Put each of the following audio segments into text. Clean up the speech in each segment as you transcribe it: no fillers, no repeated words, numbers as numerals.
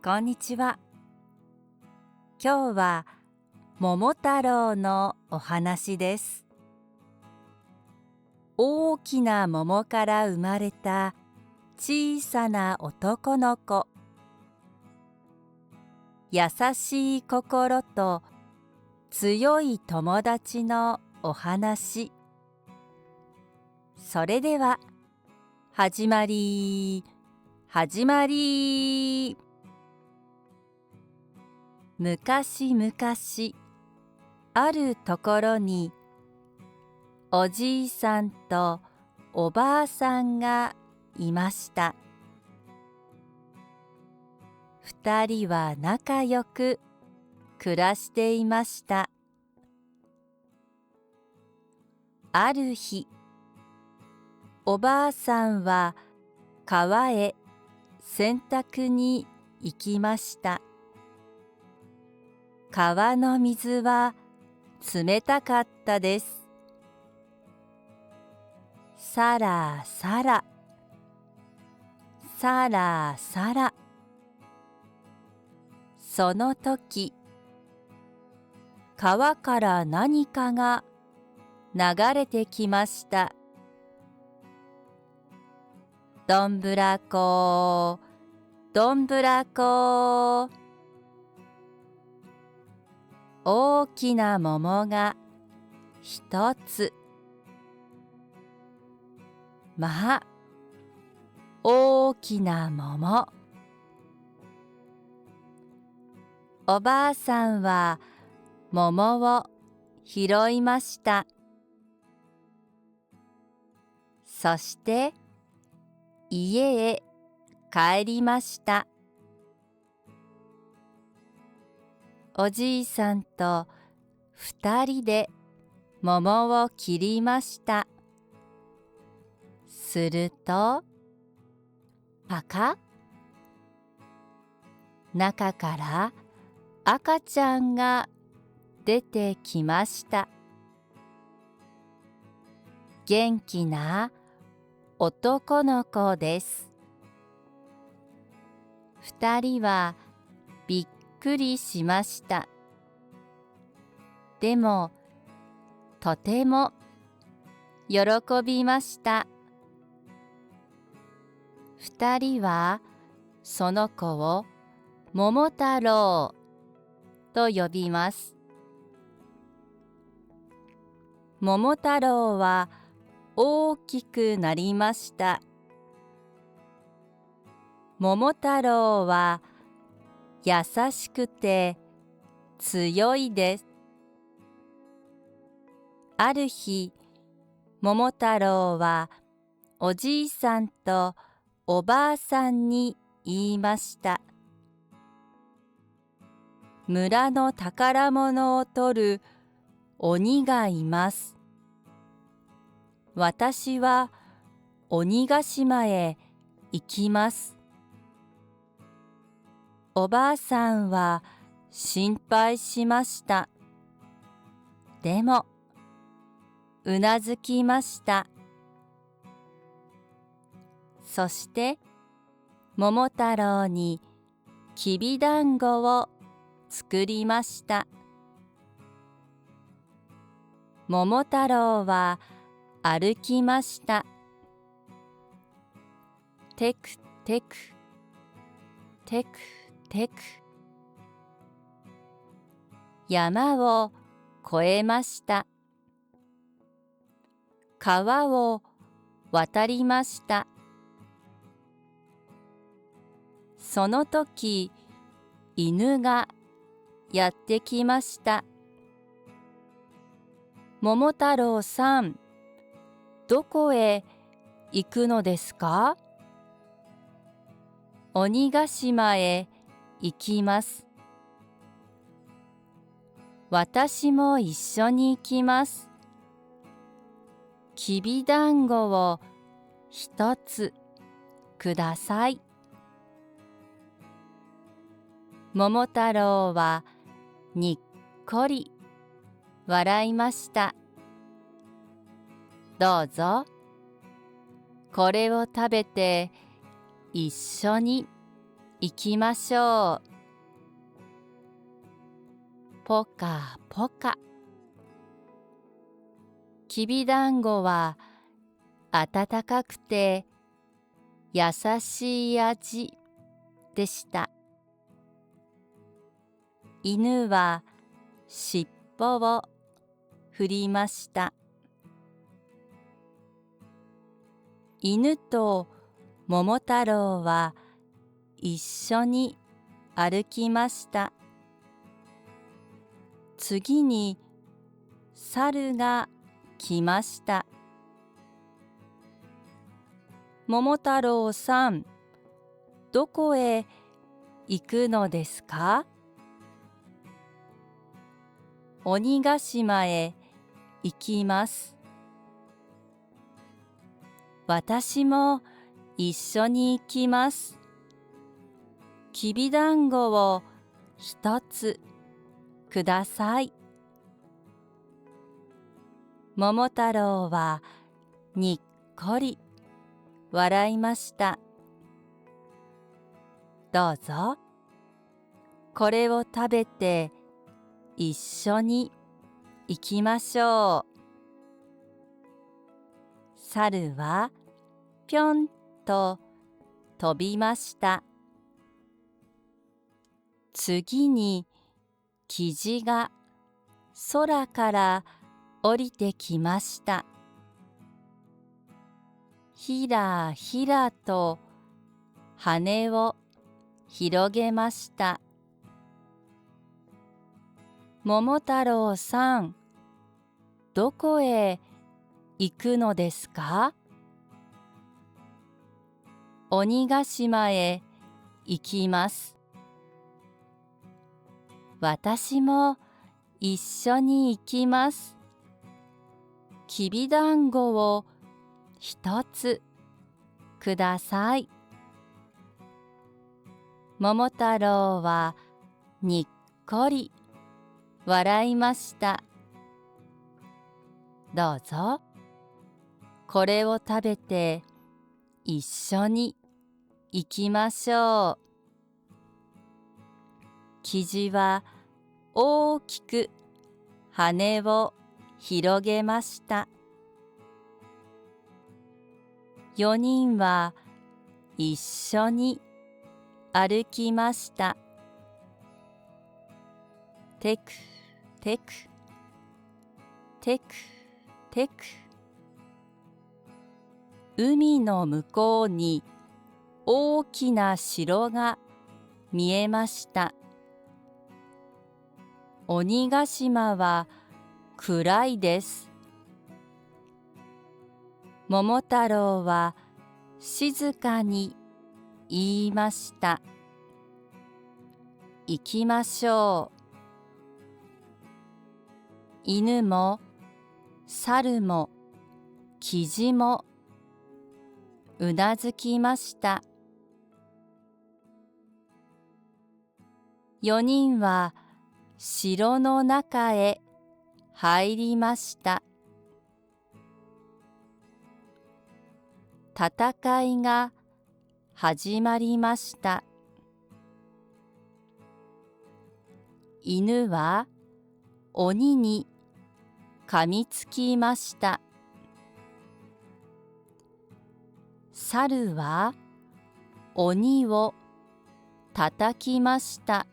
こんにちは。今日は桃太郎のお話です。大きな桃から生まれた小さな男の子。優しい心と強い友達のお話。それでは始まり。昔々あるところにおじいさんとおばあさんがいました。二人は仲良く暮らしていました。ある日、おばあさんは川へ洗濯に行きました。川の水は冷たかったです。さらさら、さらさら。その時、川から何かが流れてきました。どんぶらこ、どんぶらこ。大きな桃が一つ。まあ、大きな桃。おばあさんは桃を拾いました。そして家へ帰りました。おじいさんと二人で桃を切りました。すると、パカッ、中から赤ちゃんが出てきました。元気な男の子です。二人はびっくりしました。でも、とても喜びました。二人はその子を桃太郎と呼びます。桃太郎は大きくなりました。桃太郎は優しくて強いです。ある日、桃太郎はおじいさんとおばあさんに言いました。村の宝物を取る鬼がいます。私は鬼ヶ島へ行きます。おばあさんは心配しました。でも、うなずきました。そして、桃太郎にきびだんごを作りました。桃太郎は歩きました。てくてく、てくてく。山を越えました。川を渡りました。その時、犬がやってきました。桃太郎さん、どこへ行くのですか？鬼ヶ島へ行きます。私も一緒に行きます。きびだんごを一つください。桃太郎はにっこり笑いました。どうぞ、これを食べて一緒に行きましょう。ぽかぽか。きびだんごは温かくて優しい味でした。犬はしっぽを振りました。犬と桃太郎は一緒に歩きました。次に猿が来ました。桃太郎さん、どこへ行くのですか？鬼ヶ島へ行きます。私も一緒に行きます。きびだんごを一つください。桃太郎はにっこり笑いました。どうぞ、これを食べて一緒に行きましょう。猿はぴょんと飛びました。次にキジが空から降りてきました。ひらひらと羽を広げました。桃太郎さん、どこへ行くのですか？鬼ヶ島へ行きます。私も一緒に行きます。きびだんごを一つください。桃太郎はにっこり笑いました。どうぞ、これを食べて一緒に行きましょう。キジは大きく羽を広げました。4人は一緒に歩きました。てくてくてくてく。海の向こうに大きな城が見えました。鬼ヶ島は暗いです。桃太郎は静かに言いました。行きましょう。犬も猿もキジもうなずきました。4人は城の中へ入りました。戦いが始まりました。犬は鬼に噛みつきました。猿は鬼を叩きました。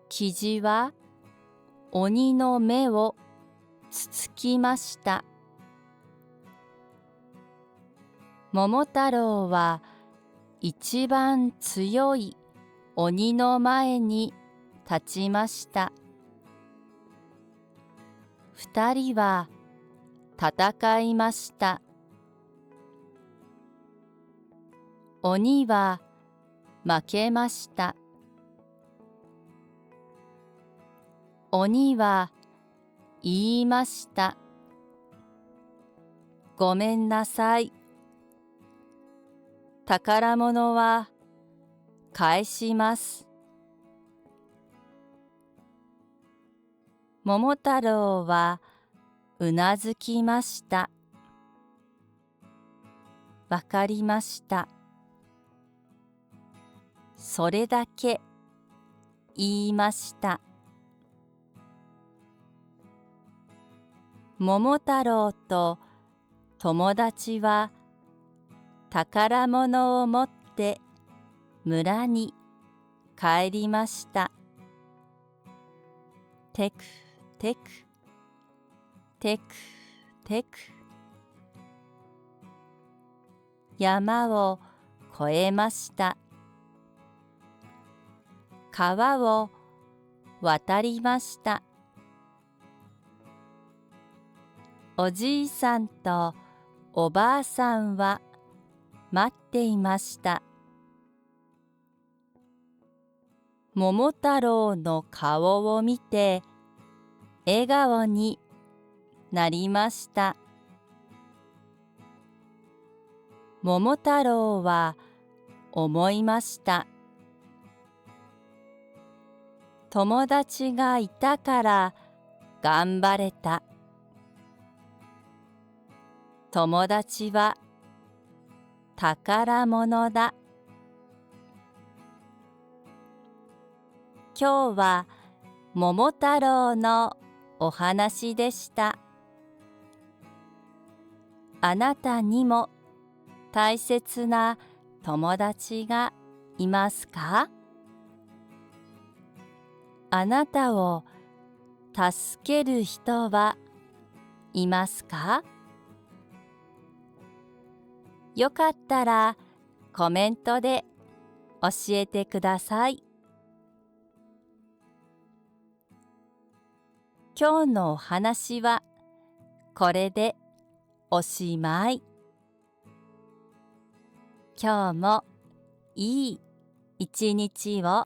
キジは鬼の目をつつきました。桃太郎は一番強い鬼の前に立ちました。2人は戦いました。鬼は負けました。鬼は言いました。ごめんなさい。宝物は返します。桃太郎はうなずきました。わかりました。それだけ言いました。桃太郎と友達は宝物を持って村に帰りました。テクテクテクテク、山を越えました。川を渡りました。おじいさんとおばあさんは待っていました。桃太郎の顔を見て笑顔になりました。桃太郎は思いました。友達がいたから頑張れた。友達は宝物だ。今日は桃太郎のお話でした。あなたにも大切な友達がいますか？あなたを助ける人はいますか？よかったらコメントで教えてください。今日のお話はこれでおしまい。今日もいい一日を。